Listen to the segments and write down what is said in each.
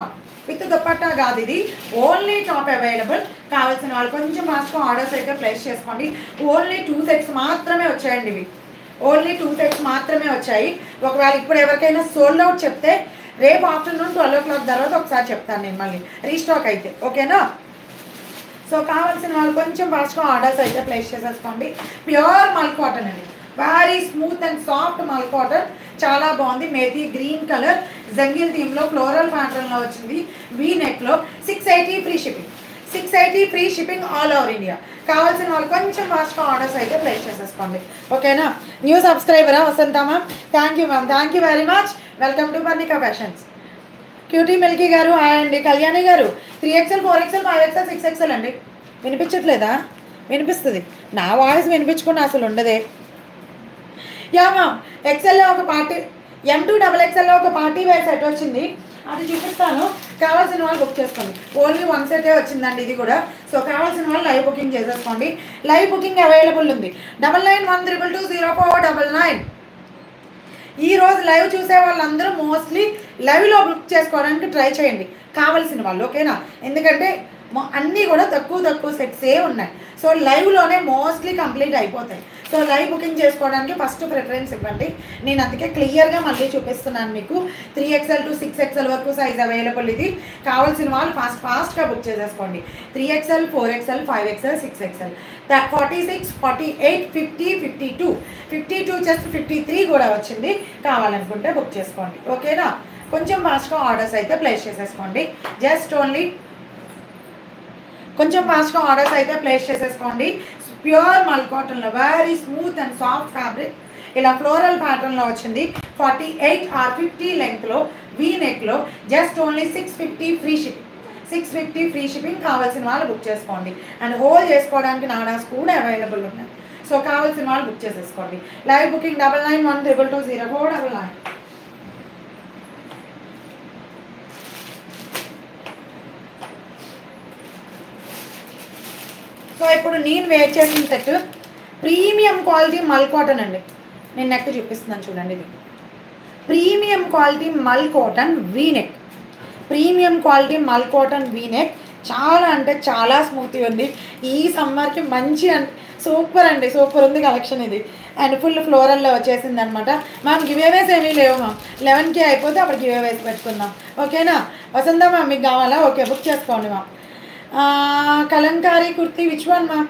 With dupatta కాదు, ఇది only top available. కావాల్సిన వాళ్ళు కొంచెం ఫాస్ట్గా ఆర్డర్స్ అయితే ప్లేస్ చేసుకోండి. ఓన్లీ 2 సెట్స్ మాత్రమే వచ్చాయండి. ఇవి ఓన్లీ 2 సెట్స్ మాత్రమే వచ్చాయి. ఒకవేళ ఇప్పుడు ఎవరికైనా సోల్డ్ అవుట్ చెప్తే రేపు ఆఫ్టర్నూన్ 12 o'clock తర్వాత ఒకసారి చెప్తాను నేను మళ్ళీ రీస్టాక్ అయితే, ఓకేనా? సో కావాల్సిన వాళ్ళు కొంచెం ఫాస్ట్గా ఆర్డర్స్ అయితే ప్లేస్ చేసేసుకోండి. ప్యూర్ మల్ కాటన్ అండి, very smooth and soft mul cotton, చాలా బాగుంది. మేథీ గ్రీన్ కలర్ జంగిల్ థీమ్లో ఫ్లోరల్ ప్యాటర్న్లో వచ్చింది. వీ నెక్లో 680 free shipping. 680 free shipping all over India. కావాల్సిన వాళ్ళు కొంచెం ఫాస్ట్గా ఆర్డర్స్ అయితే ప్లేస్ చేసేసుకోండి, ఓకేనా? న్యూ సబ్స్క్రైబరా Vasantha ma'am, thank you ma'am, thank you very much. Welcome to Parnika fashions. Cutie milky గారు హాయ్ అండి. కళ్యాణి గారు 3XL 4XL 5XL 6XL అండి. వినిపించట్లేదా? వినిపిస్తుంది. నా వాయిస్ వినిపించుకున్న అసలు ఉండదే. యా మ్యామ్, ఎక్సెల్లో ఒక పార్టీ M2 XXL ఒక పార్టీ వేర్ సెట్ వచ్చింది, అది చూపిస్తాను. కావాల్సిన వాళ్ళు బుక్ చేసుకోండి. ఓన్లీ 1 సెటే వచ్చిందండి ఇది కూడా. సో కావాల్సిన వాళ్ళు లైవ్ బుకింగ్ చేసేసుకోండి. లైవ్ బుకింగ్ అవైలబుల్ ఉంది. 9912220499. ఈరోజు లైవ్ చూసే వాళ్ళందరూ మోస్ట్లీ లైవ్లో బుక్ చేసుకోవడానికి ట్రై చేయండి కావాల్సిన వాళ్ళు, ఓకేనా? ఎందుకంటే అన్నీ కూడా తక్కువ సెట్సే ఉన్నాయి. సో లైవ్లోనే మోస్ట్లీ కంప్లీట్ అయిపోతాయి. సో లైవ్ బుకింగ్ చేసుకోవడానికి ఫస్ట్ ప్రిఫరెన్స్ ఇవ్వండి. నేను అందుకే క్లియర్గా మళ్ళీ చూపిస్తున్నాను మీకు. 3XL to 6XL వరకు సైజ్ అవైలబుల్. ఇది కావాల్సిన వాళ్ళు ఫాస్ట్గా బుక్ చేసేసుకోండి. 3XL 4XL 5XL 6XL 46 48 50 52 just 53 కూడా వచ్చింది. కావాలనుకుంటే బుక్ చేసుకోండి, ఓకేనా? కొంచెం ఫాస్ట్గా ఆర్డర్స్ అయితే ప్లేస్ చేసేసుకోండి. జస్ట్ ఓన్లీ కొంచెం ఫాస్ట్గా ఆర్డర్స్ అయితే ప్లేస్ చేసేసుకోండి. ప్యూర్ మల్ కాటన్లో very smooth and soft fabric, ఇలా ఫ్లోరల్ ప్యాటర్న్లో వచ్చింది. 48 or 50 లెంగ్త్లో వీ నెక్లో just only 650 free shipping. 650 free shipping. కావాల్సిన వాళ్ళు బుక్ చేసుకోండి. అండ్ హోల్డ్ చేసుకోవడానికి నాడాస్ కూడా అవైలబుల్ ఉన్నాయి. సో కావాల్సిన వాళ్ళు బుక్ చేసేసుకోండి. Live booking 9912220499. సో ఇప్పుడు నేను వేర్ చేసిన సెట్ ప్రీమియం క్వాలిటీ మల్ కాటన్ అండి. నేను నెక్ చూపిస్తున్నాను చూడండి. ఇది ప్రీమియం క్వాలిటీ మల్ cotton V neck. Premium quality మల్ కాటన్ వీ నెక్ చాలా అంటే చాలా స్మూత్గా ఉంది. ఈ సమ్మర్కి మంచి సూపర్ అండి, సూపర్ ఉంది కలెక్షన్ ఇది. అండ్ ఫుల్ ఫ్లోరల్లో వచ్చేసింది అనమాట. మ్యామ్ గివేవేస్ ఏమీ లేవు మ్యామ్. 11K అయిపోతే అప్పుడు గివేవేస్ పెట్టుకుందాం, ఓకేనా? వసంత మ్యామ్ మీకు కావాలా? ఓకే, బుక్ చేసుకోండి ma'am. Kalamkari kurti which one ma'am?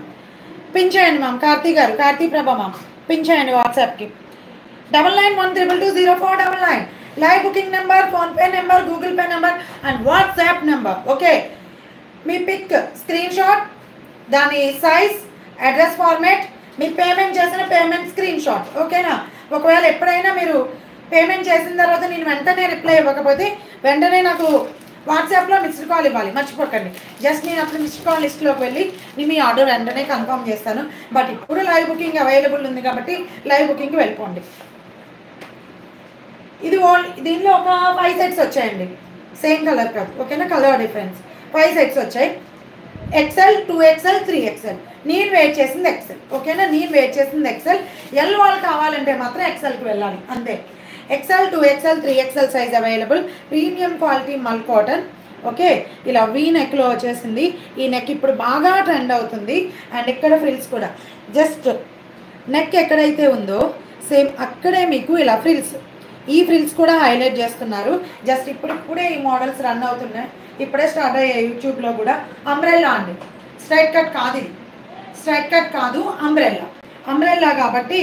Pin చేయండి ma'am. Karthi garu, Karthi Prabha ma'am, pin చేయండి వాట్సాప్కి. 9912220499. Live booking number, PhonePe number, Google Pay number and WhatsApp number, okay? మీ పిక్ స్క్రీన్ షాట్, దాని సైజ్, అడ్రస్ ఫార్మేట్, మీరు పేమెంట్ చేసిన పేమెంట్ స్క్రీన్ షాట్, ఓకేనా? ఒకవేళ ఎప్పుడైనా మీరు పేమెంట్ చేసిన తర్వాత నేను వెంటనే రిప్లై ఇవ్వకపోతే వెంటనే నాకు వాట్సాప్లో మిస్డ్ కాల్ ఇవ్వాలి, మర్చిపోకండి. జస్ట్ నేను అప్పుడు మిస్డ్ కాల్ లిస్ట్లోకి వెళ్ళి నేను మీ ఆర్డర్ వెంటనే కన్ఫర్మ్ చేస్తాను. బట్ ఇప్పుడు లైవ్ బుకింగ్ అవైలబుల్ ఉంది కాబట్టి లైవ్ బుకింగ్కి వెళ్ళిపోండి. ఇది దీనిలో ఒక 5 సెట్స్ వచ్చాయండి. సేమ్ కలర్ కాదు, ఓకేనా? Colour difference. 5 సెట్స్ వచ్చాయి. XL 2XL 3XL. నేను వెయిట్ చేసింది XL, ఓకేనా? నేను వెయిట్ చేసింది XL. ఎల్ వాళ్ళు కావాలంటే మాత్రం XLకి వెళ్ళాలి, అంతే. XL 2XL 3XL size available. Premium quality మల్ కాటన్, ఓకే? ఇలా వీ నెక్లో వచ్చేసింది. ఈ నెక్ ఇప్పుడు బాగా ట్రెండ్ అవుతుంది. అండ్ ఇక్కడ ఫ్రిల్స్ కూడా జస్ట్ నెక్ ఎక్కడైతే ఉందో సేమ్ అక్కడే మీకు ఇలా ఫ్రిల్స్, ఈ ఫ్రిల్స్ కూడా హైలైట్ చేస్తున్నారు. జస్ట్ ఇప్పుడే ఈ మోడల్స్ రన్ అవుతున్నాయి, ఇప్పుడే స్టార్ట్ అయ్యాయి యూట్యూబ్లో కూడా. అంబ్రెల్లా అండి, స్ట్రైట్ కట్ కాదు, ఇది స్ట్రైట్ కట్ కాదు, అంబ్రెల్లా కాబట్టి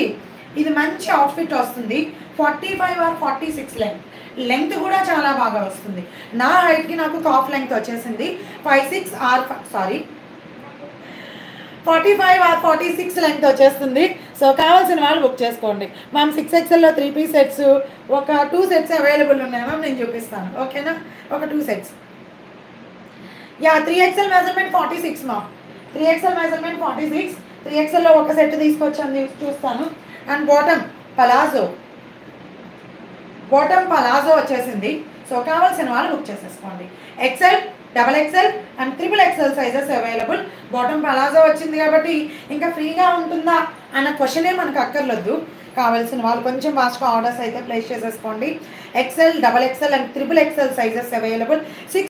ఇది మంచి అవుట్ఫిట్ వస్తుంది. 45 or 46 లెంగ్త్ కూడా చాలా బాగా వస్తుంది. నా హైట్కి నాకు కాఫ్ లెంగ్త్ వచ్చేసింది 45 or 46 లెంగ్త్ వచ్చేస్తుంది. సో కావాల్సిన వాళ్ళు బుక్ చేసుకోండి. మ్యామ్ 6XLలో 3 పీస్ సెట్స్ ఒక 2 సెట్స్ అవైలబుల్ ఉన్నాయి మ్యామ్, నేను చూపిస్తాను, ఓకేనా? ఒక 2 sets. Yeah 3XL measurement 46 ma'am. 3XL measurement 46. 3XLలో ఒక సెట్ తీసుకొచ్చాను, చూస్తాను. అండ్ బాటమ్ పలాజో వచ్చేసింది. సో కావాల్సిన వాళ్ళు బుక్ చేసేసుకోండి. XL, XXL and XXXL sizes available. Bottom palazzo వచ్చింది కాబట్టి ఇంకా ఫ్రీగా ఉంటుందా అన్న క్వశ్చనే మనకు అక్కర్లేదు. కావాల్సిన వాళ్ళు కొంచెం ఫాస్ట్గా ఆర్డర్స్ అయితే ప్లేస్ చేసేసుకోండి. XL, XXL and XXXL sizes available. 6